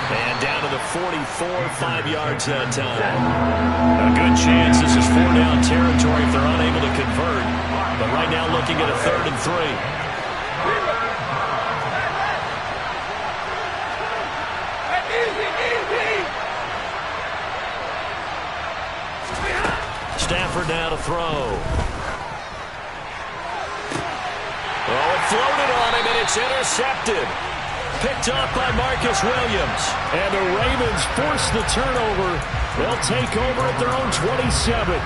And down to the 44, 5 yards that time. A good chance this is 4-down territory if they're unable to convert. But right now looking at a 3rd and 3. Stafford now to throw. Oh, it floated on him, and it's intercepted. Picked off by Marcus Williams. And the Ravens force the turnover. They'll take over at their own 27.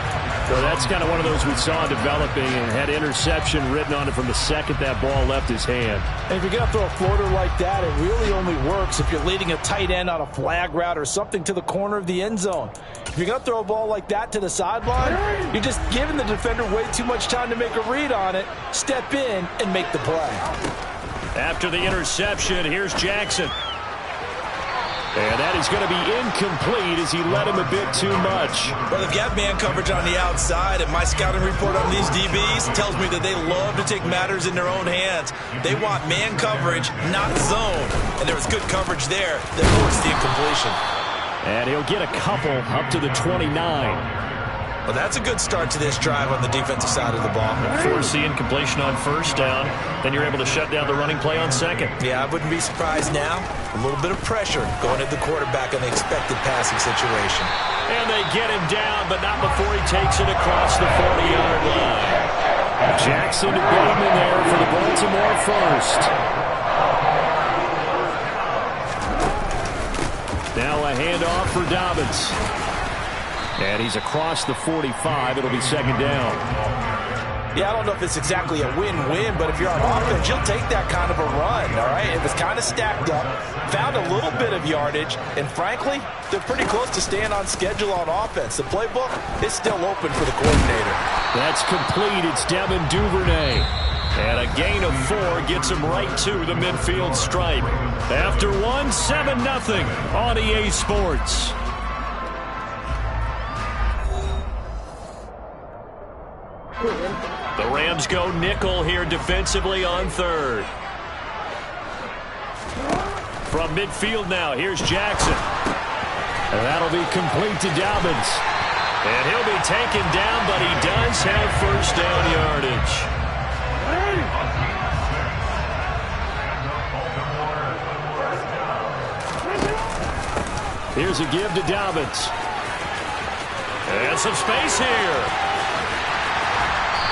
So that's kind of one of those we saw developing and had interception written on it from the second that ball left his hand. And if you're going to throw a floater like that, it really only works if you're leading a tight end on a flag route or something to the corner of the end zone. If you're going to throw a ball like that to the sideline, you're just giving the defender way too much time to make a read on it, step in, and make the play. After the interception, here's Jackson. And that is going to be incomplete as he led him a bit too much. Well, they've got man coverage on the outside, and my scouting report on these DBs tells me that they love to take matters in their own hands. They want man coverage, not zone. And there was good coverage there that forced the incompletion. And he'll get a couple up to the 29. Well, that's a good start to this drive on the defensive side of the ball. Force the incompletion on first down. Then you're able to shut down the running play on second. Yeah, I wouldn't be surprised now. A little bit of pressure going at the quarterback on the expected passing situation. And they get him down, but not before he takes it across the 40-yard line. Jackson to Bateman there for the Baltimore first. Now a handoff for Dobbins. And he's across the 45. It'll be 2nd down. Yeah, I don't know if it's exactly a win-win, but if you're on offense, you'll take that kind of a run, all right? It was kind of stacked up, found a little bit of yardage, and frankly, they're pretty close to staying on schedule on offense. The playbook is still open for the coordinator. That's complete. It's Devin Duvernay. And a gain of 4 gets him right to the midfield stripe. After 1, 7-0 on EA Sports. The Rams go nickel here defensively on 3rd. From midfield now, here's Jackson. And that'll be complete to Dobbins. And he'll be taken down, but he does have first down yardage. Here's a give to Dobbins. And some space here.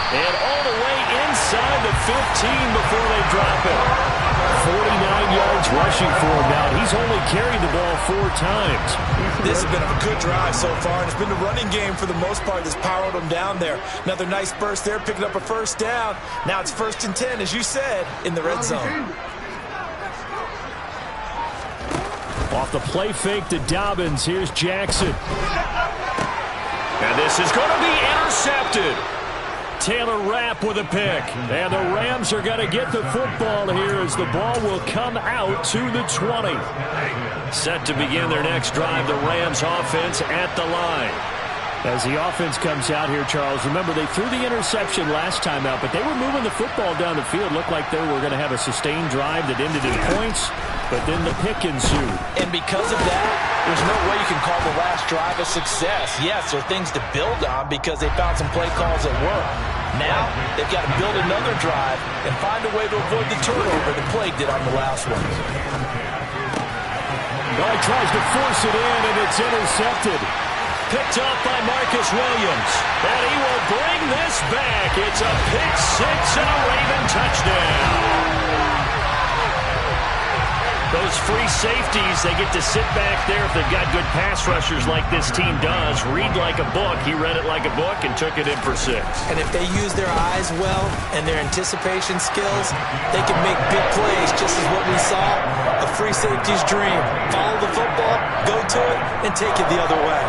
And all the way inside the 15 before they drop it. 49 yards rushing for him now. He's only carried the ball 4 times. This has been a good drive so far, and it's been the running game for the most part that's powered them down there. Another nice burst there, picking up a first down. Now it's 1st and 10, as you said, in the red zone. Off the play fake to Dobbins, here's Jackson. And this is going to be intercepted. Taylor Rapp with a pick. And the Rams are going to get the football here as the ball will come out to the 20. Set to begin their next drive, the Rams offense at the line. As the offense comes out here, Charles, remember they threw the interception last time out, but they were moving the football down the field. Looked like they were going to have a sustained drive that ended in points, but then the pick ensued. And because of that, there's no way you can call the last drive a success. Yes, there are things to build on because they found some play calls that work. Now, they've got to build another drive and find a way to avoid the turnover the play did on the last one. Well, he tries to force it in, and it's intercepted. picked off by Marcus Williams. And he will bring this back. It's a pick six and a Raven touchdown. Those free safeties, they get to sit back there if they've got good pass rushers like this team does. Read like a book. He read it like a book and took it in for 6. And if they use their eyes well and their anticipation skills, they can make big plays, just as what we saw. A free safety's dream. Follow the football, go to it, and take it the other way.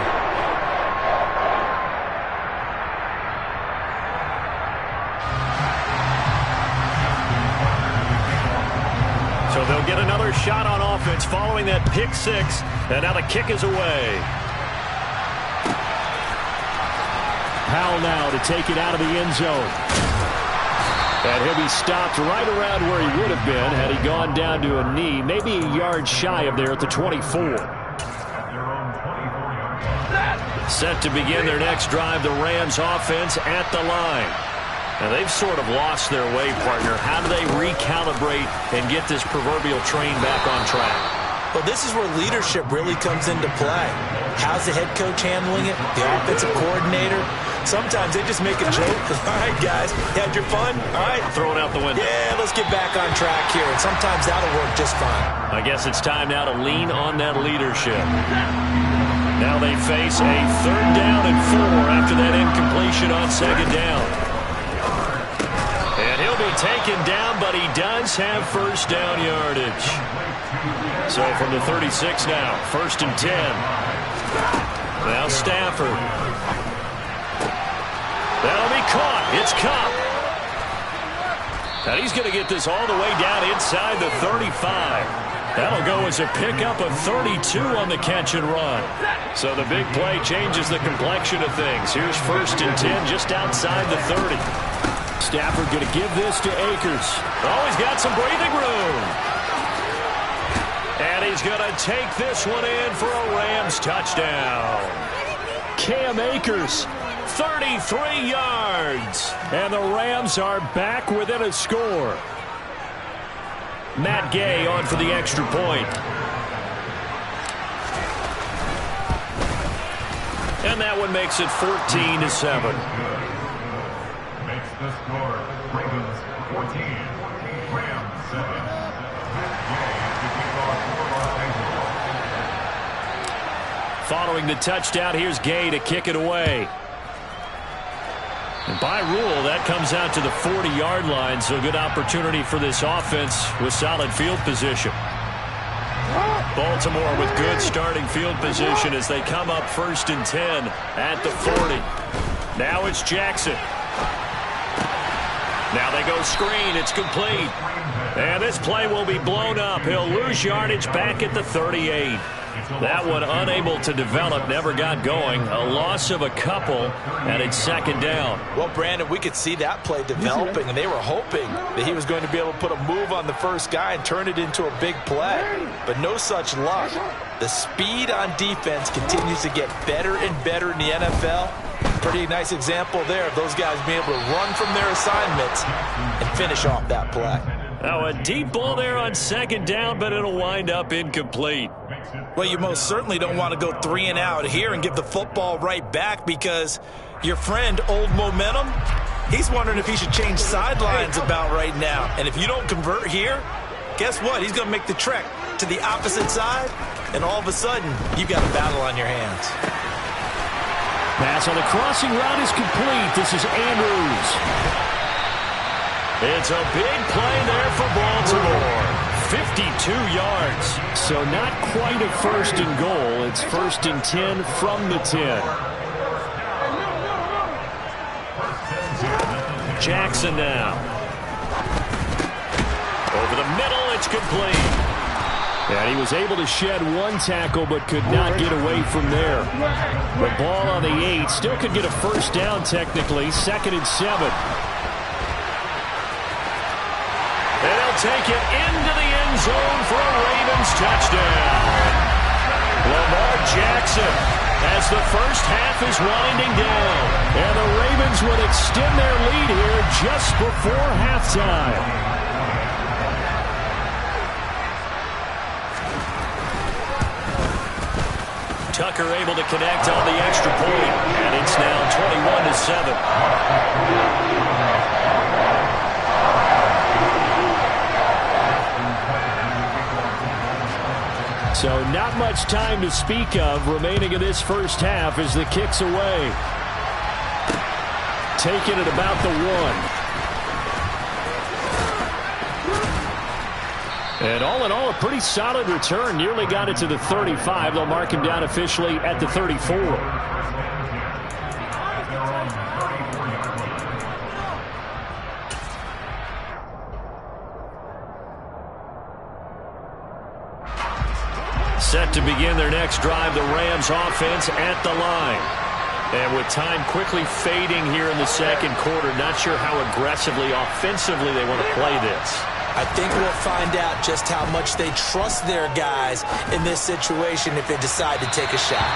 So they'll get another shot on offense following that pick six. And now the kick is away. Powell now to take it out of the end zone. And he'll be stopped right around where he would have been had he gone down to a knee, maybe a yard shy of there at the 24. Set to begin their next drive, the Rams offense at the line. Now they've sort of lost their way, partner. How do they recalibrate and get this proverbial train back on track? Well, this is where leadership really comes into play. How's the head coach handling it? The offensive coordinator? Sometimes they just make a joke. All right, guys, you had your fun? All right. Throw it out the window. Yeah, let's get back on track here. And sometimes that'll work just fine. I guess it's time now to lean on that leadership. Now they face a 3rd down and 4 after that incompletion on 2nd down. And he'll be taken down, but he does have 1st down yardage. So from the 36 now, 1st and 10. Now Stafford. That'll be caught. It's Cup. And he's going to get this all the way down inside the 35. That'll go as a pickup of 32 on the catch and run. So the big play changes the complexion of things. Here's 1st and 10 just outside the 30. Stafford going to give this to Akers. Oh, he's got some breathing room. And he's going to take this one in for a Rams touchdown. Cam Akers, 33 yards. and the Rams are back within a score. Matt Gay on for the extra point. And that one makes it 14-7. Makes the score Ravens 14, Rams 7. Following the touchdown, here's Gay to kick it away. And by rule, that comes out to the 40-yard line, so good opportunity for this offense with solid field position. Baltimore with good starting field position as they come up 1st and 10 at the 40. Now it's Jackson. Now they go screen. It's complete. And this play will be blown up. He'll lose yardage back at the 38. That one unable to develop, never got going. A loss of a couple, and it's 2nd down. Well, Brandon, we could see that play developing, and they were hoping that he was going to be able to put a move on the first guy and turn it into a big play. But no such luck. The speed on defense continues to get better and better in the NFL. Pretty nice example there of those guys being able to run from their assignments and finish off that play. Now a deep ball there on 2nd down, but it'll wind up incomplete. Well, you most certainly don't want to go 3 and out here and give the football right back, because your friend, Old Momentum, he's wondering if he should change sidelines about right now. And if you don't convert here, guess what? He's going to make the trek to the opposite side, and all of a sudden, you've got a battle on your hands. Pass on the crossing route is complete. This is Andrews. It's a big play there for Baltimore. 52 yards. So not quite a 1st and goal. It's 1st and 10 from the 10. Jackson now. Over the middle, it's complete. And he was able to shed 1 tackle but could not get away from there. The ball on the 8 still could get a 1st down technically. 2nd and 7. And they'll take it into the end zone for a Ravens touchdown. Lamar Jackson as the first half is winding down. And the Ravens would extend their lead here just before halftime. Tucker able to connect on the extra point, and it's now 21-7. So not much time to speak of remaining in this first half as the kick's away. Taken at about the 1. And all in all, a pretty solid return. Nearly got it to the 35. They'll mark him down officially at the 34. Set to begin their next drive, the Rams offense at the line. And with time quickly fading here in the second quarter, not sure how aggressively, offensively they want to play this. I think we'll find out just how much they trust their guys in this situation if they decide to take a shot.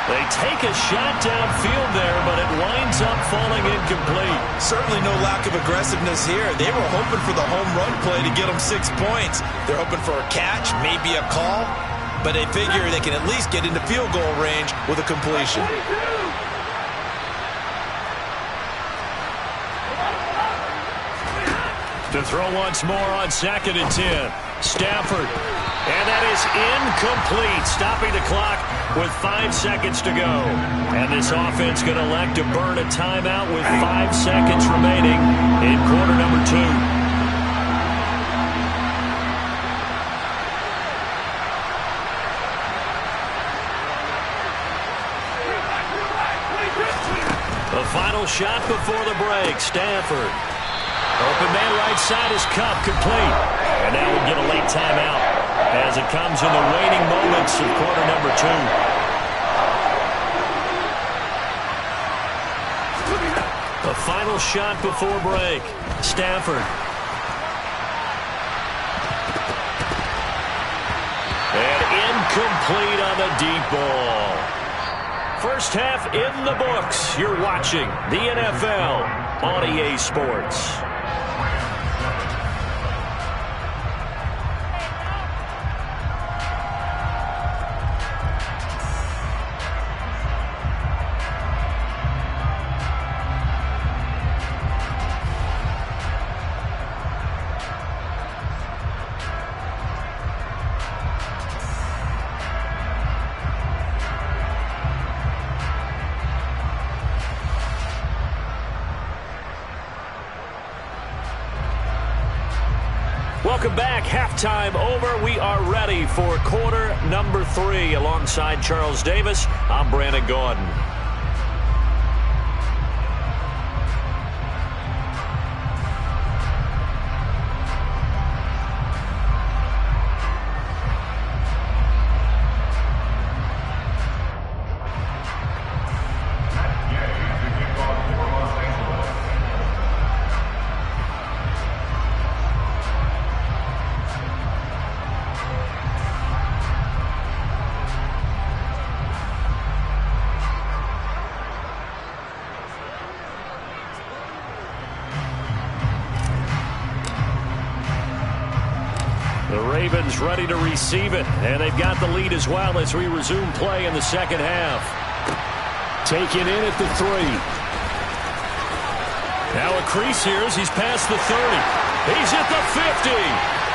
They take a shot downfield there, but it winds up falling incomplete. Certainly no lack of aggressiveness here. They were hoping for the home run play to get them 6 points. They're hoping for a catch, maybe a call, but they figure they can at least get into field goal range with a completion. To throw once more on 2nd and 10. Stafford. And that is incomplete, stopping the clock with 5 seconds to go. And this offense going to elect to burn a timeout with 5 seconds remaining in quarter number 2. The final shot before the break. Stafford. Open man right side is Cup, complete. And now we get a late timeout as it comes in the waning moments of quarter number 2. The final shot before break. Stafford. And incomplete on the deep ball. First half in the books. You're watching the NFL on EA Sports. Welcome back. Halftime over. We are ready for quarter number 3. Alongside Charles Davis, I'm Brandon Gordon. The Ravens ready to receive it, and they've got the lead as well as we resume play in the second half. Taken in at the 3. Now a crease here as he's past the 30. He's at the 50.